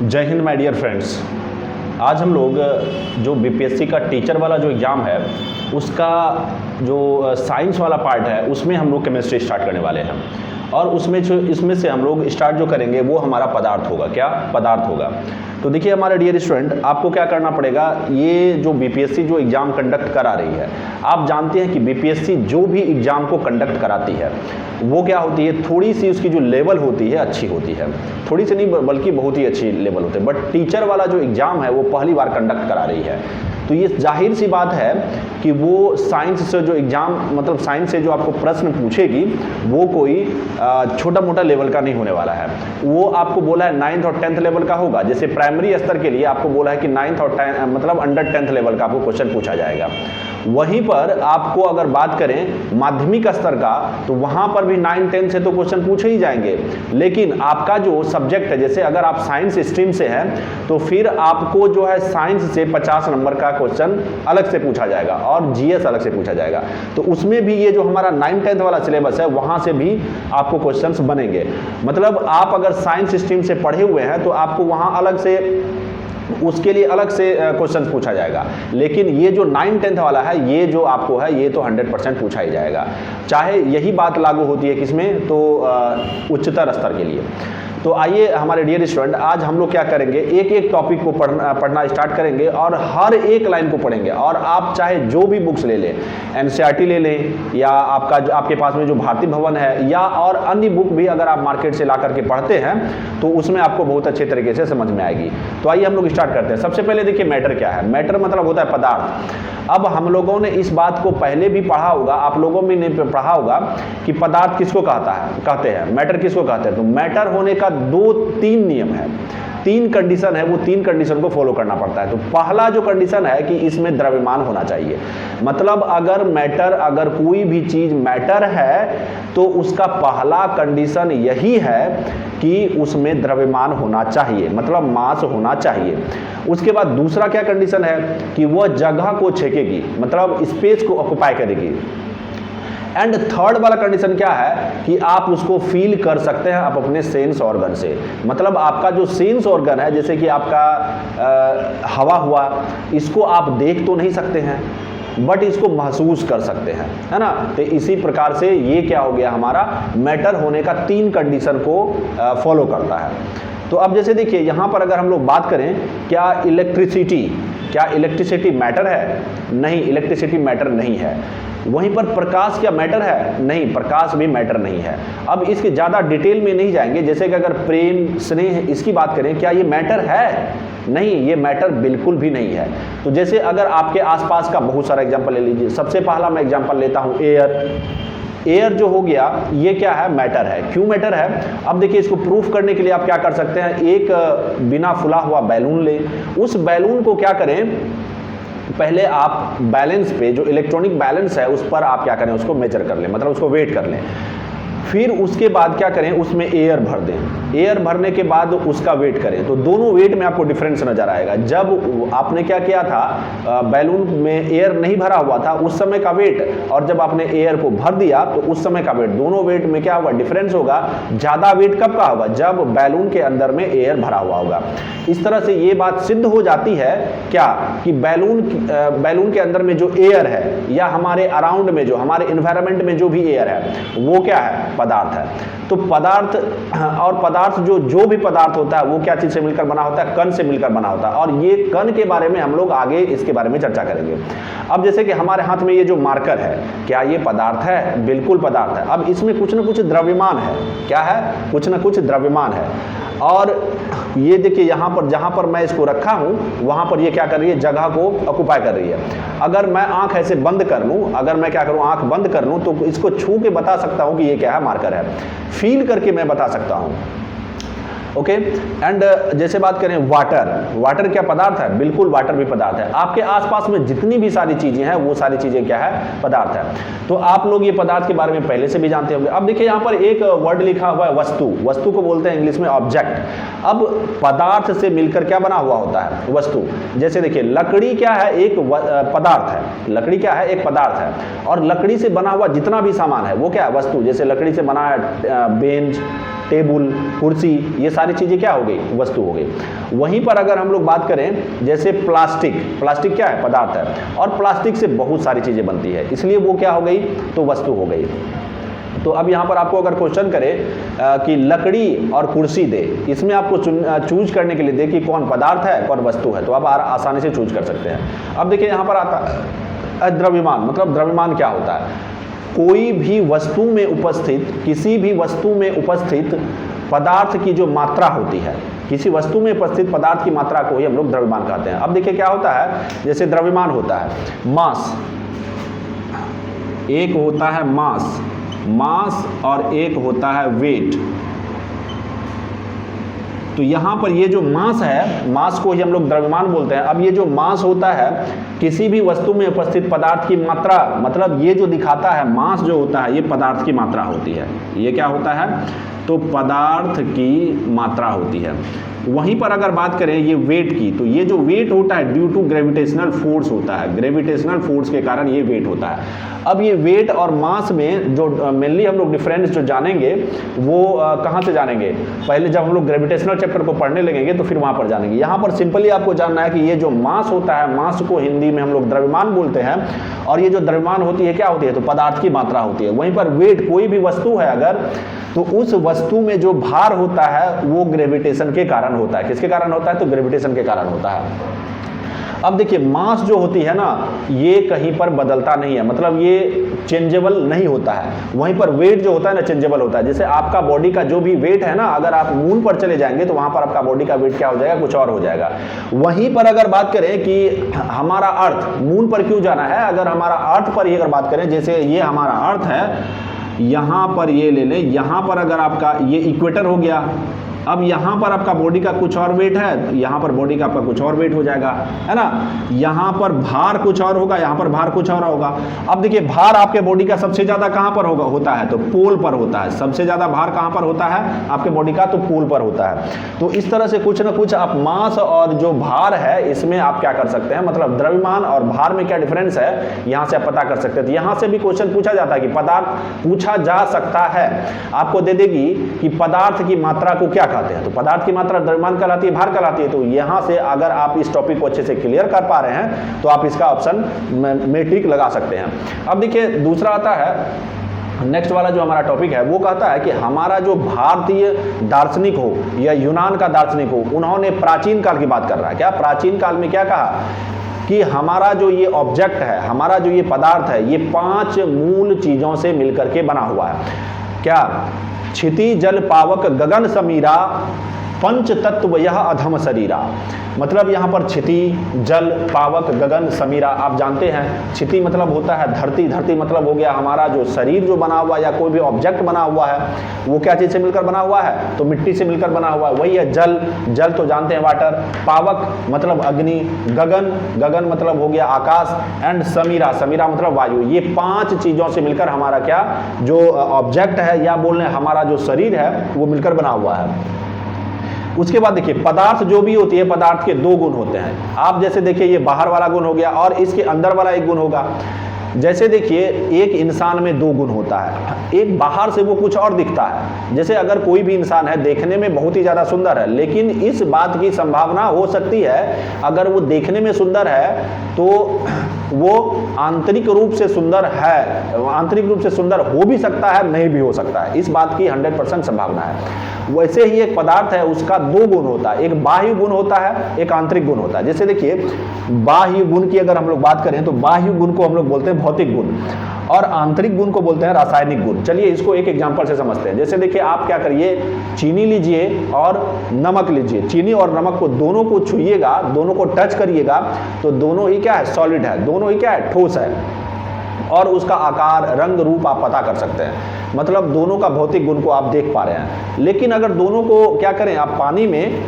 जय Hind my dear friends. आज हम लोग जो बीपीएससी का टीचर वाला जो एग्ज़ाम है उसका जो साइंस वाला पार्ट है उसमें हम लोग केमिस्ट्री स्टार्ट करने वाले हैं। और इसमें से हम लोग स्टार्ट जो करेंगे वो हमारा पदार्थ होगा। क्या पदार्थ होगा? तो देखिए हमारे डियर स्टूडेंट, आपको क्या करना पड़ेगा, ये जो बीपीएससी जो एग्ज़ाम कंडक्ट करा रही है, आप जानते हैं कि बीपीएससी जो भी एग्ज़ाम को कंडक्ट कराती है वो क्या होती है, थोड़ी सी उसकी जो लेवल होती है अच्छी होती है, थोड़ी सी नहीं बल्कि बहुत ही अच्छी लेवल होती है। बट टीचर वाला जो एग्ज़ाम है वो पहली बार कंडक्ट करा रही है, तो ये जाहिर सी बात है कि वो साइंस से जो एग्ज़ाम मतलब साइंस से जो आपको प्रश्न पूछेगी वो कोई छोटा मोटा लेवल का नहीं होने वाला है। वो आपको बोला है 9th और 10th लेवल का होगा। जैसे प्राइमरी स्तर के लिए आपको बोला है कि 9th और 10 मतलब अंडर 10th लेवल का आपको क्वेश्चन पूछा जाएगा। वहीं पर आपको अगर बात करें माध्यमिक स्तर का तो वहाँ पर भी 9, 10 से तो क्वेश्चन पूछे ही जाएंगे, लेकिन आपका जो सब्जेक्ट है, जैसे अगर आप साइंस स्ट्रीम से हैं तो फिर आपको जो है साइंस से 50 नंबर का क्वेश्चन अलग से पूछा जाएगा और जीएस अलग से पूछा जाएगा। तो उसमें भी ये जो हमारा 9, 10th वाला सिलेबस है वहाँ से भी आपको क्वेश्चंस बनेंगे। मतलब आप अगर साइंस स्ट्रीम से पढ़े हुए हैं तो आपको वहाँ अलग से उसके लिए अलग से क्वेश्चन पूछा जाएगा, लेकिन ये जो 9, 10th वाला है ये जो आपको है ये तो 100% पूछा ही जाएगा। चाहे यही बात लागू होती है किसमें, तो उच्चतर स्तर के लिए। तो आइए हमारे डियर स्टूडेंट, आज हम लोग क्या करेंगे, एक एक टॉपिक को पढ़ना स्टार्ट करेंगे और हर एक लाइन को पढ़ेंगे। और आप चाहे जो भी बुक्स ले लें, एनसीईआरटी ले लें या आपके पास में जो भारती भवन है या और अन्य बुक भी अगर आप मार्केट से ला करके पढ़ते हैं तो उसमें आपको बहुत अच्छे तरीके से समझ में आएगी। तो आइए हम लोग स्टार्ट करते हैं। सबसे पहले देखिए मैटर क्या है। मैटर मतलब होता है पदार्थ। अब हम लोगों ने इस बात को पहले भी पढ़ा होगा, आप लोगों में ने पढ़ा होगा कि पदार्थ किसको कहते हैं, मैटर किसको कहते हैं। तो मैटर होने का 2-3 नियम है, 3 कंडीशन है, वो 3 कंडीशन को फॉलो करना पड़ता है। तो पहला जो कंडीशन है कि इसमें द्रव्यमान होना चाहिए। मतलब अगर कोई भी चीज मैटर है तो उसका पहला कंडीशन यही है कि उसमें द्रव्यमान होना चाहिए, मतलब मास होना चाहिए। उसके बाद दूसरा क्या कंडीशन है कि वह जगह को छेकेगी, मतलब स्पेस को ऑक्युपाई करेगी। एंड थर्ड वाला कंडीशन क्या है कि आप उसको फील कर सकते हैं आप अपने सेंस ऑर्गन से। मतलब आपका जो सेंस ऑर्गन है, जैसे कि आपका हवा हुआ, इसको आप देख तो नहीं सकते हैं बट इसको महसूस कर सकते हैं, है ना। तो इसी प्रकार से ये क्या हो गया, हमारा मैटर होने का 3 कंडीशन को फॉलो करता है। तो अब जैसे देखिए यहाँ पर अगर हम लोग बात करें, क्या इलेक्ट्रिसिटी मैटर है? नहीं, इलेक्ट्रिसिटी मैटर नहीं है। वहीं पर प्रकाश क्या मैटर है? नहीं, प्रकाश भी मैटर नहीं है। अब इसके ज़्यादा डिटेल में नहीं जाएंगे, जैसे कि अगर प्रेम, स्नेह, इसकी बात करें, क्या ये मैटर है? नहीं, ये मैटर बिल्कुल भी नहीं है। तो जैसे अगर आपके आसपास का बहुत सारा एग्जाम्पल ले लीजिए। सबसे पहला मैं एग्जाम्पल लेता हूँ एयर जो हो गया, ये क्या है, मैटर है। क्यों मैटर है? अब देखिए इसको प्रूफ करने के लिए आप क्या कर सकते हैं, एक बिना फुला हुआ बैलून लें। उस बैलून को क्या करें, पहले आप बैलेंस पे, जो इलेक्ट्रॉनिक बैलेंस है उस पर आप क्या करें, उसको मेजर कर लें, मतलब उसको वेट कर लें। फिर उसके बाद क्या करें, उसमें एयर भर दें। एयर भरने के बाद उसका वेट करें, तो दोनों वेट में आपको डिफरेंस नजर आएगा। जब आपने क्या किया था, बैलून में एयर नहीं भरा हुआ था उस समय का वेट, और जब आपने एयर को भर दिया तो उस समय का वेट, दोनों वेट में क्या होगा, डिफरेंस होगा। ज़्यादा वेट कब का होगा, जब बैलून के अंदर में एयर भरा हुआ होगा। इस तरह से ये बात सिद्ध हो जाती है क्या, कि बैलून के अंदर में जो एयर है या हमारे अराउंड में जो हमारे इन्वायरमेंट में जो भी एयर है वो क्या है, पदार्थ है। तो पदार्थ और पदार्थ जो भी पदार्थ होता है वो क्या चीज से मिलकर बना होता है, कण से मिलकर बना होता है। और ये कण के बारे में हम लोग आगे इसके बारे में चर्चा करेंगे। अब जैसे कि हमारे हाथ में ये जो मार्कर है, क्या ये पदार्थ है? बिल्कुल पदार्थ है। अब इसमें कुछ ना कुछ द्रव्यमान है। क्या है? कुछ ना कुछ द्रव्यमान है। और ये देखिए यहाँ पर जहाँ पर मैं इसको रखा हूँ वहाँ पर ये क्या कर रही है, जगह को ऑक्युपाई कर रही है। अगर मैं आंख ऐसे बंद कर लूँ, अगर मैं क्या करूँ, आंख बंद कर लूँ, तो इसको छू के बता सकता हूँ कि ये क्या है, मार्कर है। फील करके मैं बता सकता हूँ। ओके। एंड जैसे बात करें वाटर क्या पदार्थ है? बिल्कुल, वाटर भी पदार्थ है। आपके आसपास में जितनी भी सारी चीजें हैं वो सारी चीजें क्या है, पदार्थ है। तो आप लोग ये पदार्थ के बारे में पहले से भी जानते होंगे। अब देखिए यहाँ पर एक वर्ड लिखा हुआ है वस्तु को बोलते हैं इंग्लिश में ऑब्जेक्ट। अब पदार्थ से मिलकर क्या बना हुआ होता है, वस्तु। जैसे देखिए लकड़ी क्या है, एक पदार्थ है। लकड़ी क्या है, एक पदार्थ है। और लकड़ी से बना हुआ जितना भी सामान है वो क्या है, वस्तु। जैसे लकड़ी से बना है बेंच, टेबल, कुर्सी, ये सारी चीज़ें क्या हो गई, वस्तु हो गई। वहीं पर अगर हम लोग बात करें जैसे प्लास्टिक, प्लास्टिक क्या है, पदार्थ है, और प्लास्टिक से बहुत सारी चीज़ें बनती है, इसलिए वो क्या हो गई, तो वस्तु हो गई। तो अब यहाँ पर आपको अगर क्वेश्चन करे कि लकड़ी और कुर्सी दे, इसमें आपको चूज करने के लिए दे कि कौन पदार्थ है कौन वस्तु है, तो आप आसानी से चूज कर सकते हैं। अब देखिए यहाँ पर आता है द्रव्यमान, मतलब द्रव्यमान क्या होता है, कोई भी वस्तु में उपस्थित, किसी भी वस्तु में उपस्थित पदार्थ की जो मात्रा होती है, किसी वस्तु में उपस्थित पदार्थ की मात्रा को ही हम लोग द्रव्यमान कहते हैं। अब देखिए क्या होता है, जैसे द्रव्यमान होता है मास, एक होता है मास, मास और एक होता है वेट। तो यहाँ पर ये जो मास है, मास को ही हम लोग द्रव्यमान बोलते हैं। अब ये जो मास होता है किसी भी वस्तु में उपस्थित पदार्थ की मात्रा, मतलब ये जो दिखाता है मास जो होता है ये पदार्थ की मात्रा होती है। ये क्या होता है, तो पदार्थ की मात्रा होती है। वहीं पर अगर बात करें ये वेट की, तो ये जो वेट होता है ड्यू टू ग्रेविटेशनल फोर्स होता है, ग्रेविटेशनल फोर्स के कारण ये वेट होता है। अब ये वेट और मास में जो मेनली हम लोग डिफरेंस जो जानेंगे वो कहाँ से जानेंगे, पहले जब हम लोग ग्रेविटेशनल चैप्टर को पढ़ने लगेंगे तो फिर वहाँ पर जानेंगे। यहाँ पर सिंपली आपको जानना है कि ये जो मास होता है, मास को हिंदी में हम लोग द्रव्यमान बोलते हैं, और ये जो द्रव्यमान होती है क्या होती है, तो पदार्थ की मात्रा होती है। वहीं पर वेट, कोई भी वस्तु है अगर, तो उस वस्तु में जो भार होता है वो ग्रेविटेशन के कारण होता है। किसके कारण होता है, तो ग्रेविटेशन के कारण होता है। अब देखिए मास जो होती है ना, ये कहीं पर बदलता नहीं है, मतलब ये चेंजेबल नहीं होता है। वहीं पर वेट जो होता है ना, चेंजेबल होता है। जैसे आपका बॉडी का जो भी वेट है ना, अगर आप मून पर चले जाएंगे तो वहां पर आपका बॉडी का वेट क्या हो जाएगा, कुछ और हो जाएगा। वहीं पर अगर बात करें कि हमारा अर्थ, मून पर क्यों जाना है, अगर हमारा अर्थ पर ही अगर बात करें, जैसे ये हमारा अर्थ है, यहाँ पर ये ले लें, यहाँ पर अगर आपका ये इक्वेटर हो गया, अब यहाँ पर आपका बॉडी का कुछ और वेट है, यहाँ पर बॉडी का आपका कुछ और वेट हो जाएगा, है ना। यहाँ पर भार कुछ और होगा, यहाँ पर भार कुछ और होगा। अब देखिए भार आपके बॉडी का सबसे ज्यादा कहाँ पर होगा, होता है, तो पोल पर होता है। सबसे ज्यादा भार कहाँ पर होता है आपके बॉडी का, तो पोल पर होता है। तो इस तरह से कुछ ना कुछ आप मास और जो भार है इसमें आप क्या कर सकते हैं, मतलब द्रव्यमान और भार में क्या डिफरेंस है, यहाँ से आप पता कर सकते हैं। तो यहाँ से भी क्वेश्चन पूछा जाता है कि पदार्थ, पूछा जा सकता है, आपको दे देगी कि पदार्थ की मात्रा को क्या कहते हैं, तो पदार्थ की मात्रा द्रव्यमान कहलाती है, भार कहलाती है। तो यहां से अगर आप इस टॉपिक को अच्छे से क्लियर कर पा रहे हैं तो आप इसका ऑप्शन में टिक लगा सकते हैं। अब देखिए दूसरा आता है, नेक्स्ट वाला जो हमारा टॉपिक है वो कहता है कि हमारा जो भारतीय दार्शनिक हो या यूनान का दार्शनिक हो, उन्होंने प्राचीन काल की बात कर रहा है। क्या प्राचीन काल में क्या कहा कि हमारा जो ये ऑब्जेक्ट है, हमारा जो ये पदार्थ है, ये 5 मूल चीजों से मिलकर के बना हुआ है। क्या, क्षिति जल पावक गगन समीरा, पंच तत्व यह अधम शरीरा। मतलब यहाँ पर क्षिति, जल, पावक, गगन, समीरा, आप जानते हैं क्षिति मतलब होता है धरती, धरती मतलब हो गया हमारा जो शरीर जो बना हुआ या कोई भी ऑब्जेक्ट बना हुआ है वो क्या चीज़ से मिलकर बना हुआ है, तो मिट्टी से मिलकर बना हुआ है, वही है जल, जल तो जानते हैं वाटर, पावक मतलब अग्नि, गगन, गगन मतलब हो गया आकाश, एंड समीरा, समीरा मतलब वायु। ये 5 चीज़ों से मिलकर हमारा क्या जो ऑब्जेक्ट है या बोल रहे हैं हमारा जो शरीर है वो मिलकर बना हुआ है। उसके बाद देखिए पदार्थ जो भी होती है, पदार्थ के 2 गुण होते हैं। आप जैसे देखिए ये बाहर वाला गुण हो गया और इसके अंदर वाला एक गुण होगा। जैसे देखिए एक इंसान में 2 गुण होता है, एक बाहर से वो कुछ और दिखता है। जैसे अगर कोई भी इंसान है देखने में बहुत ही ज़्यादा सुंदर है, लेकिन इस बात की संभावना हो सकती है अगर वो देखने में सुंदर है तो वो आंतरिक रूप से सुंदर है, आंतरिक रूप से सुंदर हो भी सकता है, नहीं भी हो सकता है, इस बात की 100% संभावना है। वैसे ही एक पदार्थ है उसका 2 गुण होता है, एक बाह्य गुण होता है, एक आंतरिक गुण होता है। जैसे देखिए बाह्य गुण की अगर हम लोग बात करें तो बाह्य गुण को हम लोग बोलते हैं भौतिक गुण और आंतरिक गुण को बोलते हैं रासायनिक गुण। चलिए इसको एक एग्जांपल से समझते हैं। जैसे देखिए आप क्या करिए, चीनी लीजिए और नमक लीजिए, चीनी और नमक को दोनों को छुइएगा, दोनों को टच करिएगा तो दोनों ही क्या है, सॉलिड है, दोनों ही क्या है, ठोस है, और उसका आकार, रंग, रूप आप पता कर सकते हैं। मतलब दोनों का भौतिक गुण को आप देख पा रहे हैं। लेकिन अगर दोनों को क्या करें, आप पानी में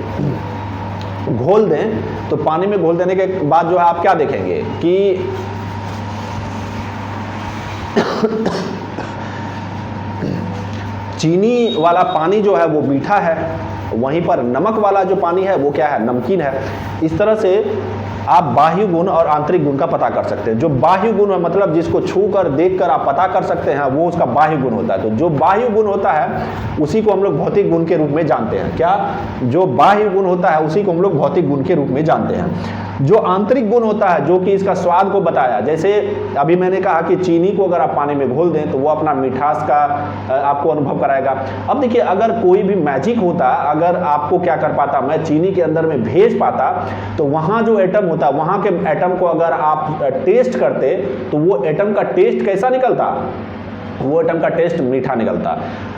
घोल दें तो पानी में घोल देने के बाद जो है आप क्या देखेंगे कि चीनी वाला पानी जो है वो मीठा है, वहीं पर नमक वाला जो पानी है वो क्या है, नमकीन है। इस तरह से आप बाह्य गुण और आंतरिक गुण का पता कर सकते हैं। जो बाह्य गुण है मतलब जिसको छू कर देख कर आप पता कर सकते हैं, वो उसका बाह्य गुण होता है। तो जो बाह्य गुण होता है उसी को हम लोग भौतिक गुण के रूप में जानते हैं। क्या? जो बाह्य गुण होता है उसी को हम लोग भौतिक गुण के रूप में जानते हैं। जो आंतरिक गुण होता है, जो कि इसका स्वाद को बताया, जैसे अभी मैंने कहा कि चीनी को अगर आप पानी में घोल दें तो वो अपना मिठास का आपको अनुभव कराएगा। अब देखिए, अगर कोई भी मैजिक होता, अगर आपको क्या कर पाता, मैं चीनी के अंदर में भेज पाता, तो वहाँ जो एटम होता, वहाँ के एटम को अगर आप टेस्ट करते तो वो एटम का टेस्ट कैसा निकलता? वो एटम का टेस्ट मीठा निकलता।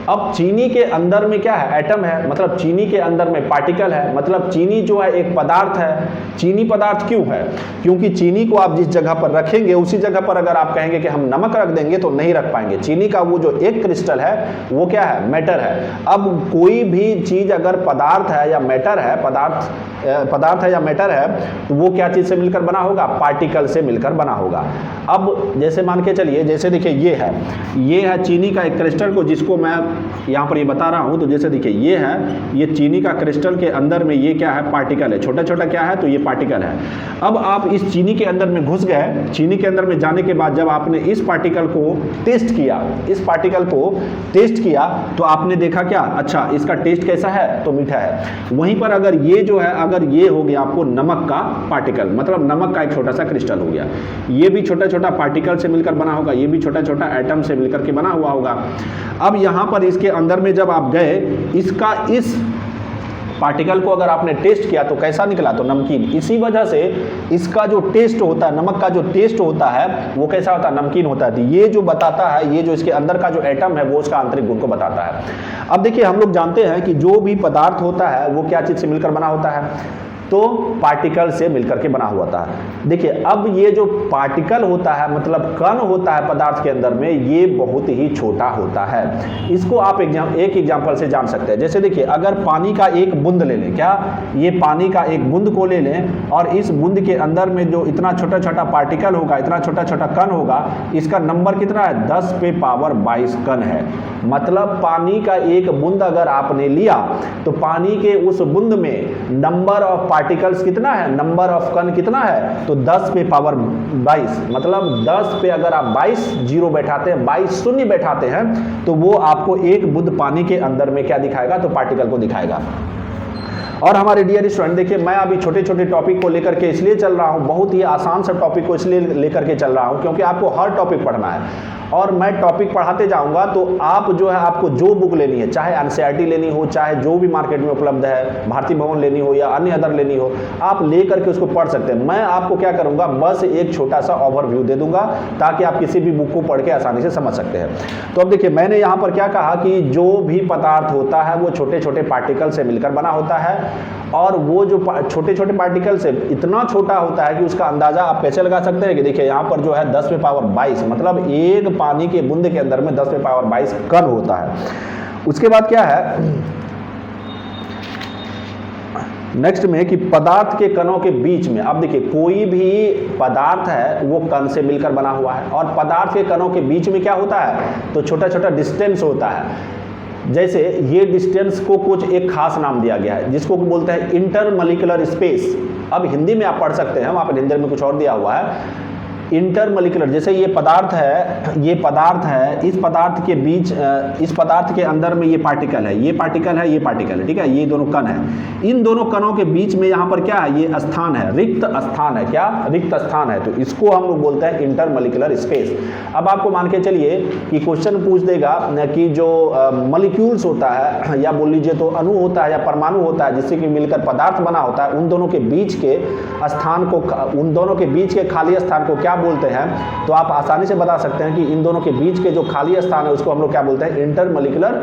अब चीनी के अंदर में क्या है? एटम है, मतलब चीनी के अंदर में पार्टिकल है, मतलब चीनी जो है एक पदार्थ है। चीनी पदार्थ क्यों है? क्योंकि चीनी को आप जिस जगह पर रखेंगे उसी जगह पर अगर आप कहेंगे कि हम नमक रख देंगे तो नहीं रख पाएंगे। चीनी का वो जो एक क्रिस्टल है वो क्या है? मैटर है। अब कोई भी चीज अगर पदार्थ है या मैटर है, पदार्थ है या मैटर है, तो वो क्या चीज से मिलकर बना होगा? पार्टिकल से मिलकर बना होगा। अब जैसे मान के चलिए, जैसे देखिए ये है चीनी का एक क्रिस्टल को, जिसको मैं यहाँ पर ये बता रहा हूँ। तो जैसे देखिए ये चीनी का क्रिस्टल के अंदर में ये क्या है? पार्टिकल है। छोटा छोटा क्या है? तो ये पार्टिकल है। अब आप इस चीनी के अंदर में घुस गए। चीनी के अंदर में जाने के बाद जब आपने इस पार्टिकल को टेस्ट किया, तो आपने देखा क्या? अच्छा, इसका टेस्ट कैसा है? तो मीठा है। वहीं पर अगर ये जो है, अगर ये हो गया आपको नमक का पार्टिकल, मतलब नमक का एक छोटा सा क्रिस्टल हो गया। ये भी छोटा छोटा पार्टिकल से मिलकर बना होगा, ये भी छोटा छोटा एटम से मिलकर के बना हुआ होगा। अब यहाँ पर इसके अंदर में जब आप गए, इस पार्टिकल को अगर आपने टेस्ट किया तो कैसा निकला? तो नमकीन। इसी वजह से इसका जो टेस्ट होता है, नमक का जो टेस्ट होता है वो कैसा होता है? नमकीन होता है। तो ये जो बताता है, ये जो इसके अंदर का जो एटम है वो उसका आंतरिक गुण को बताता है। अब देखिए, हम लोग जानते हैं कि जो भी पदार्थ होता है वो क्या चीज से मिलकर बना होता है? तो पार्टिकल से मिलकर के बना हुआ था। देखिए, अब ये जो पार्टिकल होता है, मतलब कण होता है पदार्थ के अंदर में, ये बहुत ही छोटा होता है। इसको आप एक एग्जांपल से जान सकते हैं। जैसे देखिए, अगर पानी का एक बूंद ले लें, क्या ये पानी का एक बूंद को ले लें और इस बूंद के अंदर में जो इतना छोटा छोटा पार्टिकल होगा, इतना छोटा छोटा कण होगा, इसका नंबर कितना है? 10 पे पावर 22 कण है। मतलब पानी का एक बूंद अगर आपने लिया तो पानी के उस बूंद में नंबर ऑफ पार्टिकल्स कितना है? नंबर ऑफ कण कितना है? तो 10 पे पावर 22। मतलब 10 पे अगर आप 22 जीरो बैठाते हैं, 22 शून्य बैठाते हैं, तो वो आपको एक बूंद पानी के अंदर में क्या दिखाएगा? तो पार्टिकल को दिखाएगा। और हमारे डियर स्टूडेंट, देखिए, मैं अभी छोटे छोटे टॉपिक को लेकर के इसलिए चल रहा हूँ, बहुत ही आसान सा टॉपिक को इसलिए लेकर के चल रहा हूँ क्योंकि आपको हर टॉपिक पढ़ना है। और मैं टॉपिक पढ़ाते जाऊंगा तो आप जो है, आपको जो बुक लेनी है, चाहे एनसीईआरटी लेनी हो, चाहे जो भी मार्केट में उपलब्ध है, भारती भवन लेनी हो या अन्य अदर लेनी हो, आप ले करके उसको पढ़ सकते हैं। मैं आपको क्या करूंगा? बस एक छोटा सा ओवरव्यू दे दूंगा ताकि आप किसी भी बुक को पढ़ के आसानी से समझ सकते हैं। तो अब देखिए, मैंने यहाँ पर क्या कहा कि जो भी पदार्थ होता है वो छोटे छोटे पार्टिकल से मिलकर बना होता है। और वो जो छोटे छोटे पार्टिकल से इतना छोटा होता है कि उसका अंदाजा आप कैसे लगा सकते हैं कि देखिए, यहाँ पर जो है 10 पे पावर 22, मतलब एक पानी के बूंद के अंदर में 10 पे पावर 22 कण होता है। उसके बाद क्या है नेक्स्ट में कि पदार्थ के कणों के बीच में, अब देखिए, कोई भी पदार्थ है वो कण से मिलकर बना हुआ है और पदार्थ के कणों के बीच में क्या होता है? तो छोटा छोटा डिस्टेंस होता है। जैसे ये डिस्टेंस को कुछ एक खास नाम दिया गया है जिसको बोलते हैं इंटरमॉलिक्यूलर स्पेस। अब हिंदी में आप पढ़ सकते हैं, वहाँ पर हिंदी में कुछ और दिया हुआ है। इंटरमॉलिक्यूलर, जैसे ये पदार्थ है, इस पदार्थ के बीच, इस पदार्थ के अंदर में ये पार्टिकल है, ये पार्टिकल है, ये पार्टिकल है, ठीक है, ये दोनों कण है। इन दोनों कणों के बीच में यहाँ पर क्या है? ये स्थान है, रिक्त स्थान है। क्या? रिक्त स्थान है। तो इसको हम लोग बोलते हैं इंटरमॉलिक्यूलर स्पेस। अब आपको मान के चलिए कि क्वेश्चन पूछ देगा कि जो मॉलिक्यूल्स होता है, या बोल लीजिए तो अणु होता है या परमाणु होता है, जिससे कि मिलकर पदार्थ बना होता है, उन दोनों के बीच के स्थान को, उन दोनों के बीच के खाली स्थान को क्या बोलते हैं? तो आप आसानी से बता सकते हैं कि इन दोनों के बीच के जो खाली स्थान है उसको हम लोग क्या बोलते हैं? इंटरमॉलिक्यूलर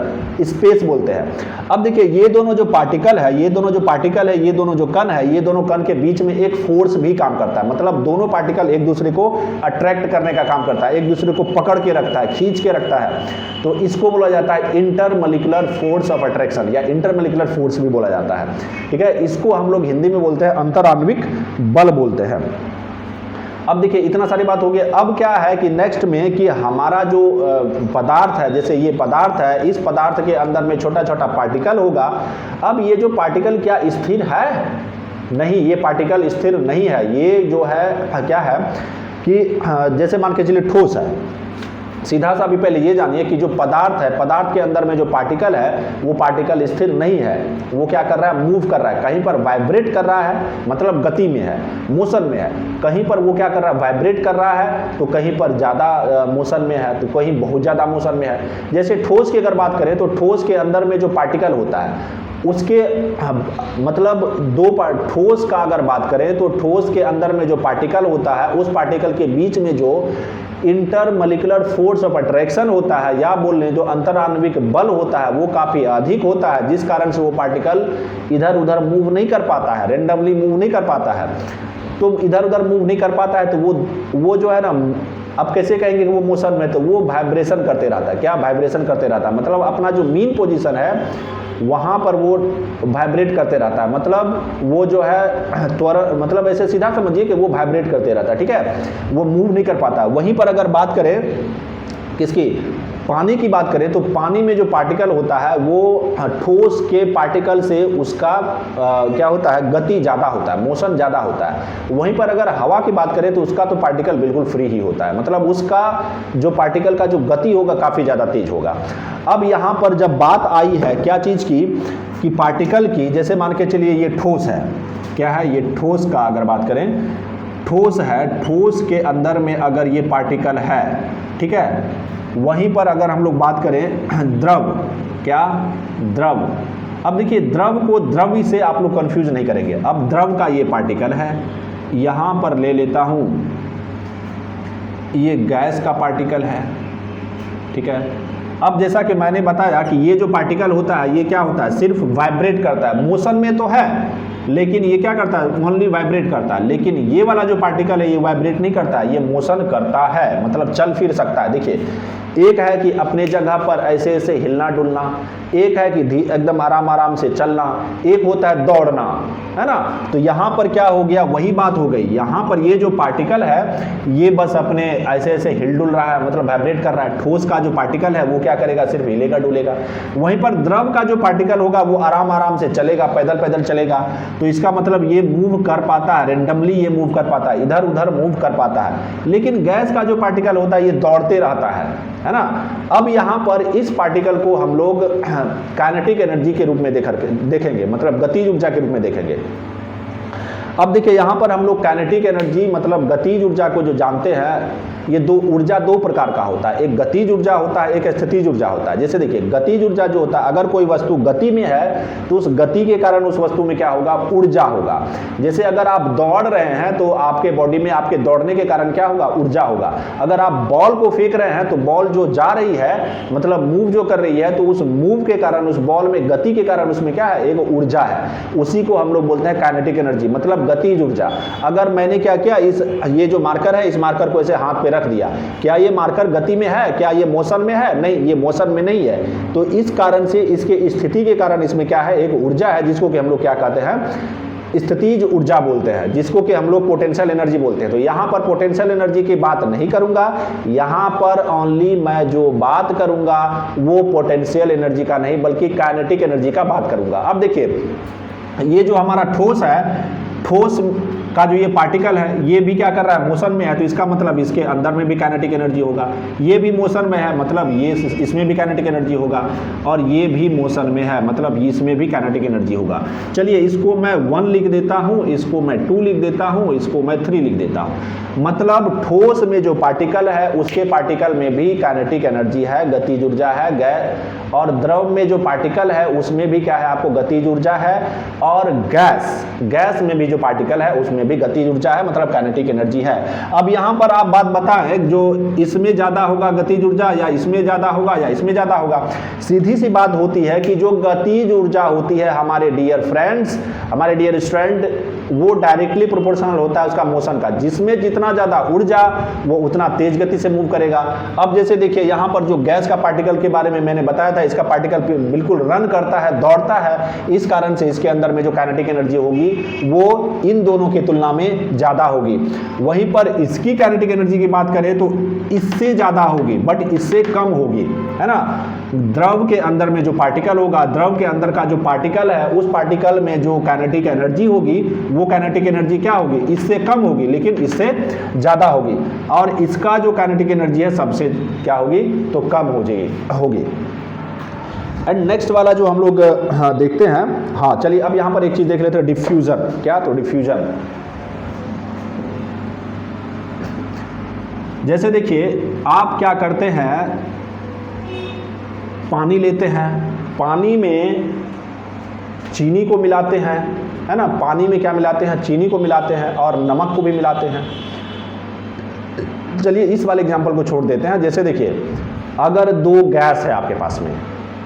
स्पेस बोलते हैं। अब देखिए, ये दोनों जो पार्टिकल है, ये दोनों जो कण है, ये दोनों कण के बीच में एक फोर्स भी काम करता है। मतलब दोनों पार्टिकल एक दूसरे को अट्रैक्ट करने का काम करता है, एक दूसरे को पकड़ के रखता है, खींच के रखता है। तो इसको बोला जाता है इंटरमॉलिक्यूलर फोर्स ऑफ अट्रैक्शन, या इंटरमॉलिक्यूलर फोर्स भी बोला जाता है। ठीक है, इसको हम लोग हिंदी में बोलते हैं अंतराण्विक बल बोलते हैं। अब देखिए, इतना सारी बात हो गई। अब क्या है कि नेक्स्ट में कि हमारा जो पदार्थ है, जैसे ये पदार्थ है, इस पदार्थ के अंदर में छोटा छोटा पार्टिकल होगा। अब ये जो पार्टिकल क्या स्थिर है? नहीं, ये पार्टिकल स्थिर नहीं है। ये जो है क्या है कि जैसे मान के चलिए ठोस है, सीधा सा भी पहले ये जानिए कि जो पदार्थ है, पदार्थ के अंदर में जो पार्टिकल है वो पार्टिकल स्थिर नहीं है। वो क्या कर रहा है, मूव कर रहा है, कहीं पर वाइब्रेट कर रहा है, मतलब गति में है, मोशन में है। कहीं पर वो क्या कर रहा है, वाइब्रेट कर रहा है, तो कहीं पर ज़्यादा मोशन में है, तो कहीं बहुत ज़्यादा मोशन में है। जैसे ठोस की अगर बात करें तो ठोस के अंदर में जो पार्टिकल होता है उसके मतलब दो पार्ट, ठोस का अगर बात करें तो ठोस के अंदर में जो पार्टिकल होता है उस पार्टिकल के बीच में जो इंटरमॉलिक्यूलर फोर्स ऑफ अट्रैक्शन होता है, या बोल लें जो अंतराण्विक बल होता है, वो काफ़ी अधिक होता है, जिस कारण से वो पार्टिकल इधर उधर मूव नहीं कर पाता है, रेंडमली मूव नहीं कर पाता है। तो इधर उधर मूव नहीं कर पाता है तो वो जो है ना, अब कैसे कहेंगे कि वो मोशन में, तो वो वाइब्रेशन करते रहता है। क्या वाइब्रेशन करते रहता है, मतलब अपना जो मीन पोजीशन है वहाँ पर वो वाइब्रेट करते रहता है, मतलब वो जो है मतलब ऐसे सीधा समझिए कि वो वाइब्रेट करते रहता है, ठीक है, वो मूव नहीं कर पाता। वहीं पर अगर बात करें किसकी, पानी की बात करें तो पानी में जो पार्टिकल होता है वो ठोस के पार्टिकल से उसका क्या होता है, गति ज़्यादा होता है, मोशन ज़्यादा होता है। वहीं पर अगर हवा की बात करें तो उसका तो पार्टिकल बिल्कुल फ्री ही होता है, मतलब उसका जो पार्टिकल का जो गति होगा काफ़ी ज़्यादा तेज होगा। अब यहाँ पर जब बात आई है क्या चीज़ की, कि पार्टिकल की, जैसे मान के चलिए ये ठोस है, क्या है ये ठोस का अगर बात करें, ठोस है, ठोस के अंदर में अगर ये पार्टिकल है, ठीक है। वहीं पर अगर हम लोग बात करें द्रव, क्या द्रव, अब देखिए द्रव को द्रव्य से आप लोग कंफ्यूज नहीं करेंगे। अब द्रव का ये पार्टिकल है, यहाँ पर ले लेता हूँ ये गैस का पार्टिकल है, ठीक है। अब जैसा कि मैंने बताया कि ये जो पार्टिकल होता है ये क्या होता है, सिर्फ वाइब्रेट करता है, मोशन में तो है लेकिन ये क्या करता है, ओनली वाइब्रेट करता है। लेकिन ये वाला जो पार्टिकल है ये वाइब्रेट नहीं करता है, ये मोशन करता है, मतलब चल फिर सकता है। देखिए एक है कि अपने जगह पर ऐसे ऐसे हिलना डुलना, एक है कि एकदम आराम आराम से चलना, एक होता है दौड़ना, है ना। तो यहाँ पर क्या हो गया, वही बात हो गई। यहाँ पर ये जो पार्टिकल है ये बस अपने ऐसे ऐसे हिल डुल रहा है, मतलब वाइब्रेट कर रहा है। ठोस का जो पार्टिकल है वो क्या करेगा, सिर्फ हिलेगा डुलेगा। वहीं पर द्रव का जो पार्टिकल होगा वो आराम आराम से चलेगा, पैदल पैदल चलेगा। तो इसका मतलब ये मूव कर पाता है, रेंडमली ये मूव कर पाता है, इधर उधर मूव कर पाता है। लेकिन गैस का जो पार्टिकल होता है ये दौड़ते रहता है ना। अब यहाँ पर इस पार्टिकल को हम लोग काइनेटिक एनर्जी के रूप में देखेंगे, मतलब गतिज ऊर्जा के रूप में देखेंगे। अब देखिए यहाँ पर हम लोग काइनेटिक एनर्जी मतलब गतिज ऊर्जा को जो जानते हैं, ये ऊर्जा दो प्रकार का होता है, एक गतिज ऊर्जा होता है, एक स्थितिज ऊर्जा होता है। जैसे देखिए गतिज ऊर्जा जो होता है, अगर कोई वस्तु गति में है तो उस गति के कारण उस वस्तु में क्या होगा, ऊर्जा होगा। जैसे अगर आप दौड़ रहे हैं तो आपके बॉडी में आपके दौड़ने के कारण क्या होगा, ऊर्जा होगा। अगर आप बॉल को फेंक रहे हैं तो बॉल जो जा रही है, मतलब मूव जो कर रही है, तो उस मूव के कारण, उस बॉल में गति के कारण उसमें क्या है, एक ऊर्जा है। उसी को हम लोग बोलते हैं काइनेटिक एनर्जी, मतलब गतिज ऊर्जा। अगर मैंने क्या किया, ये जो मार्कर है, इस मार्कर को ऐसे हाथ पे रख दिया, क्या ये मार्कर गति में है, क्या ये मोशन में है, नहीं, ये मोशन में नहीं है। तो इस कारण से, इसके स्थिति के कारण इसमें क्या है, एक ऊर्जा है, जिसको कि हम लोग क्या कहते हैं, स्थितिज ऊर्जा बोलते हैं, जिसको कि हम लोग पोटेंशियल एनर्जी बोलते हैं। तो यहाँ पर पोटेंशियल एनर्जी की बात नहीं करूंगा, यहाँ पर ओनली मैं जो बात करूंगा वो पोटेंशियल एनर्जी का नहीं बल्कि काइनेटिक एनर्जी का बात करूंगा। अब देखिए ये जो हमारा ठोस है, ठोस का जो ये पार्टिकल है ये भी क्या कर रहा है, मोशन में है, तो इसका मतलब इसके अंदर में भी काइनेटिक एनर्जी होगा। ये भी मोशन में है, मतलब ये इसमें भी काइनेटिक एनर्जी होगा, और ये भी मोशन में है, मतलब इसमें भी काइनेटिक एनर्जी होगा। चलिए इसको मैं 1 लिख देता हूँ, इसको मैं 2 लिख देता हूँ, इसको मैं 3 लिख देता हूँ। मतलब ठोस में जो पार्टिकल है उसके पार्टिकल में भी काइनेटिक एनर्जी है, गतिज ऊर्जा है, गैस। और द्रव में जो पार्टिकल है उसमें भी क्या है, आपको गतिज ऊर्जा है। और गैस में भी जो पार्टिकल है उसमें भी गतिज ऊर्जा है, मतलब काइनेटिक एनर्जी है। अब यहाँ पर आप बात बताएं, जो इसमें ज्यादा होगा गतिज ऊर्जा, या इसमें ज्यादा होगा, या इसमें ज्यादा होगा। सीधी सी बात होती है कि जो गतिज ऊर्जा होती है हमारे डियर फ्रेंड्स, हमारे डियर स्टूडेंट, वो डायरेक्टली प्रोपोर्शनल होता है उसका मोशन का। जिसमें जितना ज्यादा ऊर्जा वो उतना तेज गति से मूव करेगा। अब जैसे देखिए यहाँ पर जो गैस का पार्टिकल के बारे में मैंने बताया था, इसका पार्टिकल बिल्कुल रन करता है, दौड़ता है, इस कारण से इसके अंदर में जो काइनेटिक एनर्जी होगी वो इन दोनों की तुलना में ज्यादा होगी। वहीं पर इसकी काइनेटिक एनर्जी की बात करें तो इससे ज्यादा होगी, बट इससे कम होगी, है ना। द्रव के अंदर में जो पार्टिकल होगा, द्रव के अंदर का जो पार्टिकल है, उस पार्टिकल में जो काइनेटिक एनर्जी होगी, वो काइनेटिक एनर्जी क्या होगी, इससे कम होगी लेकिन इससे ज़्यादा होगी, और इसका जो काइनेटिक एनर्जी है सबसे क्या होगी, तो कम हो जाएगी होगी। एंड नेक्स्ट वाला जो हम लोग देखते हैं, हाँ चलिए अब यहाँ पर एक चीज़ देख लेते हैं, डिफ्यूज़न। क्या, तो डिफ्यूज़न जैसे देखिए आप क्या करते हैं, पानी लेते हैं, पानी में चीनी को मिलाते हैं, है ना, पानी में क्या मिलाते हैं, चीनी को मिलाते हैं और नमक को भी मिलाते हैं। चलिए इस वाले एग्जांपल को छोड़ देते हैं। जैसे देखिए अगर दो गैस है आपके पास में,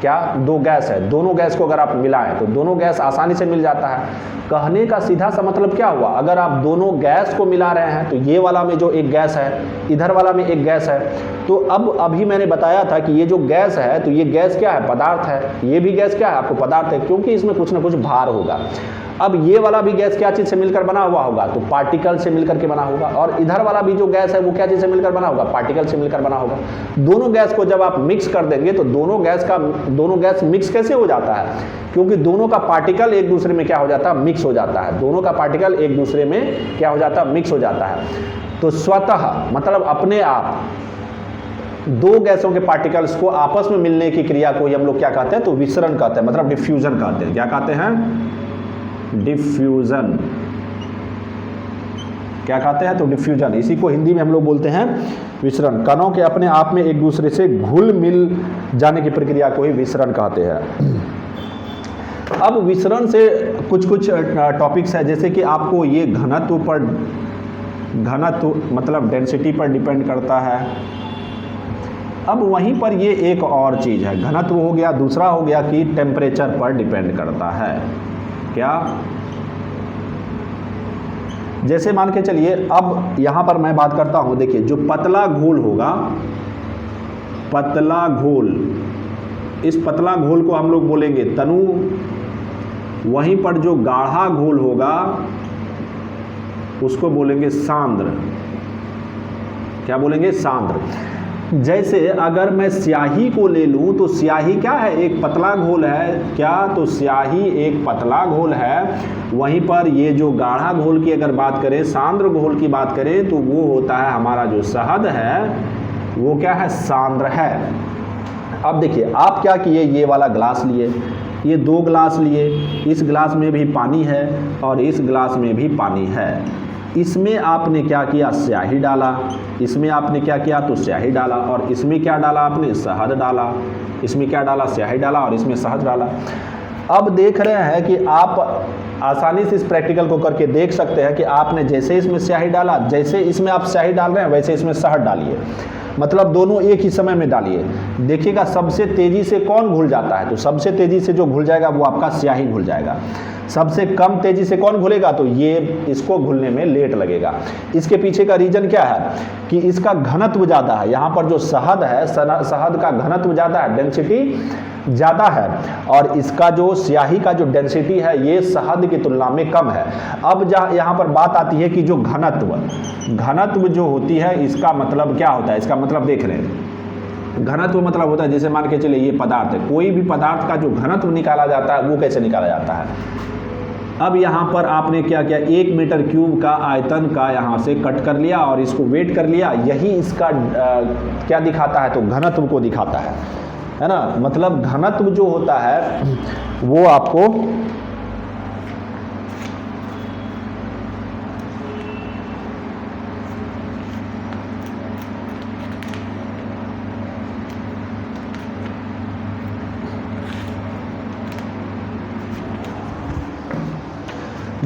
क्या, दो गैस है, दोनों गैस को अगर आप मिलाएं तो दोनों गैस आसानी से मिल जाता है। कहने का सीधा सा मतलब क्या हुआ, अगर आप दोनों गैस को मिला रहे हैं तो ये वाला में जो एक गैस है, इधर वाला में एक गैस है, तो अब अभी मैंने बताया था कि ये जो गैस है तो ये गैस क्या है, पदार्थ है, ये भी गैस क्या है, आपको पदार्थ है, क्योंकि इसमें कुछ ना कुछ भार होगा। अब ये वाला भी गैस क्या चीज़ से मिलकर बना हुआ होगा, तो पार्टिकल से मिलकर के बना होगा, और इधर वाला भी जो गैस है वो क्या चीज़ से मिलकर बना होगा, पार्टिकल से मिलकर बना होगा। दोनों गैस को जब आप मिक्स कर देंगे तो दोनों गैस मिक्स कैसे हो जाता है, क्योंकि दोनों का पार्टिकल एक दूसरे में क्या हो जाता है, मिक्स हो जाता है, दोनों का पार्टिकल एक दूसरे में क्या हो जाता है, मिक्स हो जाता है। तो स्वतः मतलब अपने आप दो गैसों के पार्टिकल्स को आपस में मिलने की क्रिया को ही हम लोग क्या कहते हैं, तो विसरण कहते हैं, मतलब डिफ्यूजन कहते हैं। क्या कहते हैं, डिफ्यूजन। क्या कहते हैं, तो डिफ्यूजन। इसी को हिंदी में हम लोग बोलते हैं विसरण। कणों के अपने आप में एक दूसरे से घुल मिल जाने की प्रक्रिया को ही विसरण कहते हैं। अब विसरण से कुछ टॉपिक्स है, जैसे कि आपको ये घनत्व मतलब डेंसिटी पर डिपेंड करता है। अब वहीं पर ये एक और चीज़ है, घनत्व हो गया, दूसरा हो गया कि टेम्परेचर पर डिपेंड करता है। क्या, जैसे मान के चलिए अब यहां पर मैं बात करता हूं, देखिए जो पतला घोल होगा, पतला घोल, इस पतला घोल को हम लोग बोलेंगे तनु, वहीं पर जो गाढ़ा घोल होगा उसको बोलेंगे सांद्र। क्या बोलेंगे, सांद्र। जैसे अगर मैं स्याही को ले लूं तो स्याही क्या है, एक पतला घोल है, क्या, तो स्याही एक पतला घोल है। वहीं पर ये जो गाढ़ा घोल की अगर बात करें, सांद्र घोल की बात करें, तो वो होता है हमारा जो शहद है, वो क्या है, सांद्र है। अब देखिए आप क्या किए, ये वाला ग्लास लिए, ये दो ग्लास लिए, इस ग्लास में भी पानी है और इस ग्लास में भी पानी है। इसमें आपने क्या किया, स्याही डाला, इसमें आपने क्या किया, तो स्याही डाला, और इसमें क्या डाला आपने, शहद डाला, इसमें क्या डाला, स्याही डाला, और इसमें शहद डाला। अब देख रहे हैं कि आप आसानी से इस प्रैक्टिकल को करके देख सकते हैं कि आपने जैसे इसमें स्याही डाला, जैसे इसमें आप स्याही डाल रहे हैं वैसे इसमें शहद डालिए, मतलब दोनों एक ही समय में डालिए। देखिएगा सबसे तेज़ी से कौन घुल जाता है, तो सबसे तेज़ी से जो घुल जाएगा वो आपका स्याही घुल जाएगा। सबसे कम तेज़ी से कौन घुलेगा, तो ये इसको घुलने में लेट लगेगा। इसके पीछे का रीज़न क्या है कि इसका घनत्व ज़्यादा है, यहाँ पर जो शहद है, शहद का घनत्व ज़्यादा है, डेंसिटी ज़्यादा है, और इसका जो स्याही का जो डेंसिटी है ये शहद की तुलना में कम है। अब यहाँ पर बात आती है कि जो घनत्व जो होती है, इसका मतलब क्या होता है, इसका मतलब देख रहे हैं, घनत्व मतलब होता है, जैसे मान के चलिए ये पदार्थ है, कोई भी पदार्थ का जो घनत्व निकाला जाता है वो कैसे निकाला जाता है। अब यहाँ पर आपने क्या किया, 1 मीटर क्यूब का आयतन का यहाँ से कट कर लिया और इसको वेट कर लिया, यही इसका क्या दिखाता है, तो घनत्व को दिखाता है ना। मतलब घनत्व जो होता है वो आपको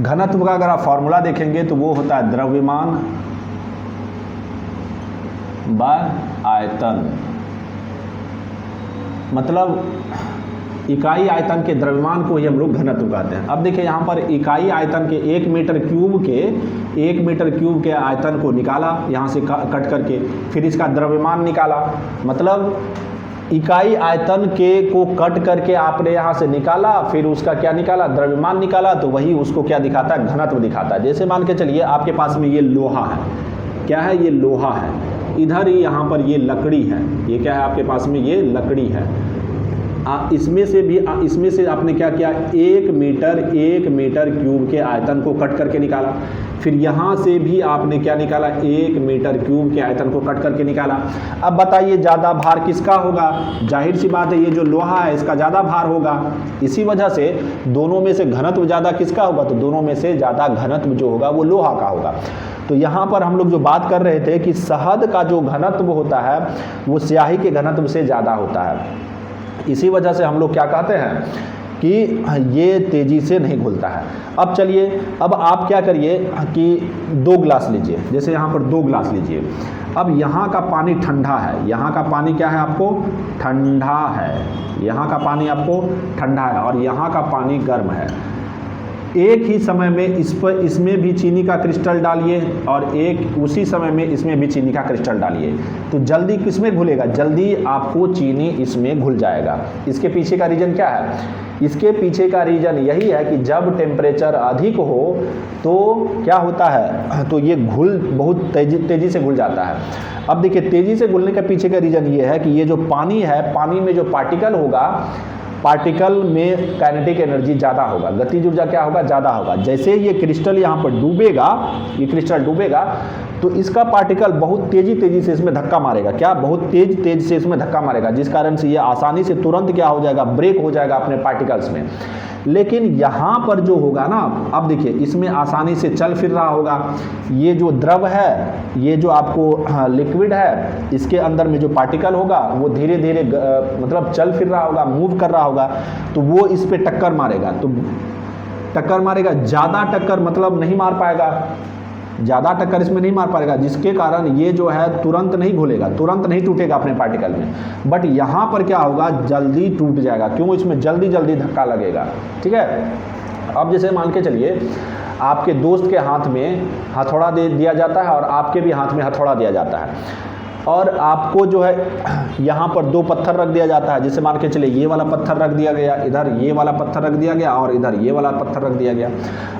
घनत्व का अगर आप फॉर्मूला देखेंगे तो वो होता है द्रव्यमान बाय आयतन, मतलब इकाई आयतन के द्रव्यमान को ही हम लोग घनत्व कहते हैं। अब देखिए यहाँ पर इकाई आयतन के 1 मीटर क्यूब के आयतन को निकाला यहाँ से कट करके, फिर इसका द्रव्यमान निकाला, मतलब इकाई आयतन के को कट करके आपने यहाँ से निकाला, फिर उसका क्या निकाला, द्रव्यमान निकाला, तो वही उसको क्या दिखाता है, घनत्व दिखाता है। जैसे मान के चलिए आपके पास में ये लोहा है, क्या है, ये लोहा है, इधर ही यहाँ पर ये लकड़ी है, ये क्या है आपके पास में, ये लकड़ी है। इसमें से आपने क्या किया, 1 मीटर क्यूब के आयतन को कट करके निकाला। फिर यहाँ से भी आपने क्या निकाला, 1 मीटर क्यूब के आयतन को कट करके निकाला। अब बताइए ज़्यादा भार किसका होगा? जाहिर सी बात है ये जो लोहा है इसका ज़्यादा भार होगा। इसी वजह से दोनों में से घनत्व ज़्यादा किसका होगा? तो दोनों में से ज़्यादा घनत्व जो होगा वो लोहा का होगा। तो यहाँ पर हम लोग जो बात कर रहे थे कि शहद का जो घनत्व होता है वो स्याही के घनत्व से ज़्यादा होता है। इसी वजह से हम लोग क्या कहते हैं कि ये तेज़ी से नहीं घुलता है। अब चलिए, अब आप क्या करिए कि 2 गिलास लीजिए, जैसे यहाँ पर 2 गिलास लीजिए। अब यहाँ का पानी ठंडा है, यहाँ का पानी क्या है आपको? ठंडा है। यहाँ का पानी आपको ठंडा है और यहाँ का पानी गर्म है। एक ही समय में इसमें भी चीनी का क्रिस्टल डालिए और उसी समय में इसमें भी चीनी का क्रिस्टल डालिए, तो जल्दी किसमें घुलेगा? जल्दी आपको चीनी इसमें घुल जाएगा। इसके पीछे का रीज़न क्या है? इसके पीछे का रीज़न यही है कि जब टेम्परेचर अधिक हो तो क्या होता है, तो ये बहुत तेज़ी से घुल जाता है। अब देखिए, तेज़ी से घुलने के पीछे का रीज़न ये है कि ये जो पानी है, पानी में जो पार्टिकल होगा, पार्टिकल में काइनेटिक एनर्जी ज़्यादा होगा, गतिज ऊर्जा क्या होगा? ज़्यादा होगा। जैसे ये क्रिस्टल यहाँ पर डूबेगा, ये क्रिस्टल डूबेगा तो इसका पार्टिकल बहुत तेज़ी से इसमें धक्का मारेगा। क्या? बहुत तेज से इसमें धक्का मारेगा, जिस कारण से ये आसानी से तुरंत क्या हो जाएगा? ब्रेक हो जाएगा अपने पार्टिकल्स में। लेकिन यहाँ पर जो होगा ना, अब देखिए इसमें आसानी से चल फिर रहा होगा। ये जो द्रव है, ये जो आपको लिक्विड है, इसके अंदर में जो पार्टिकल होगा वो धीरे धीरे मतलब चल फिर रहा होगा, मूव कर रहा होगा, तो वो इस पे टक्कर मारेगा। तो टक्कर मारेगा, ज़्यादा टक्कर मतलब नहीं मार पाएगा, ज़्यादा टक्कर इसमें नहीं मार पाएगा, जिसके कारण ये जो है तुरंत नहीं घुलेगा, तुरंत नहीं टूटेगा अपने पार्टिकल में। बट यहाँ पर क्या होगा? जल्दी टूट जाएगा। क्यों? इसमें जल्दी धक्का लगेगा। ठीक है। अब जैसे मान के चलिए आपके दोस्त के हाथ में हथौड़ा दे दिया जाता है और आपके भी हाथ में हथौड़ा दिया जाता है, और आपको जो है यहाँ पर 2 पत्थर रख दिया जाता है। जैसे मान के चलिए ये वाला पत्थर रख दिया गया, इधर ये वाला पत्थर रख दिया गया और इधर ये वाला पत्थर रख दिया गया।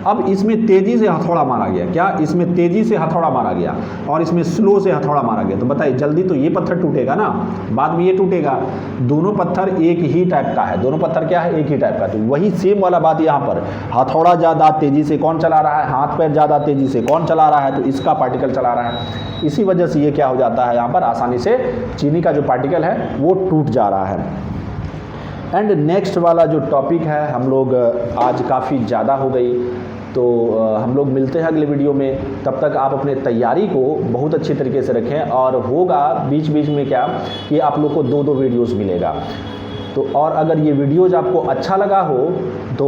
अब इसमें तेज़ी से हथौड़ा मारा गया। क्या? इसमें तेज़ी से हथौड़ा मारा गया और इसमें स्लो से हथौड़ा मारा गया। तो बताइए, जल्दी तो ये पत्थर टूटेगा ना, बाद में ये टूटेगा। दोनों पत्थर एक ही टाइप का है, दोनों पत्थर क्या है? एक ही टाइप का। तो वही सेम वाला बात यहाँ पर, हथौड़ा ज़्यादा तेज़ी से कौन चला रहा है? हाथ पैर ज़्यादा तेज़ी से कौन चला रहा है? तो इसका पार्टिकल चला रहा है। इसी वजह से ये क्या हो जाता है, यहाँ पर आसानी से चीनी का जो पार्टिकल है वो टूट जा रहा है। एंड नेक्स्ट वाला जो टॉपिक है, हम लोग आज काफ़ी ज़्यादा हो गई, तो हम लोग मिलते हैं अगले वीडियो में। तब तक आप अपने तैयारी को बहुत अच्छी तरीके से रखें, और होगा बीच बीच में क्या कि आप लोग को 2-2 वीडियोस मिलेगा। तो और अगर ये वीडियोज़ आपको अच्छा लगा हो तो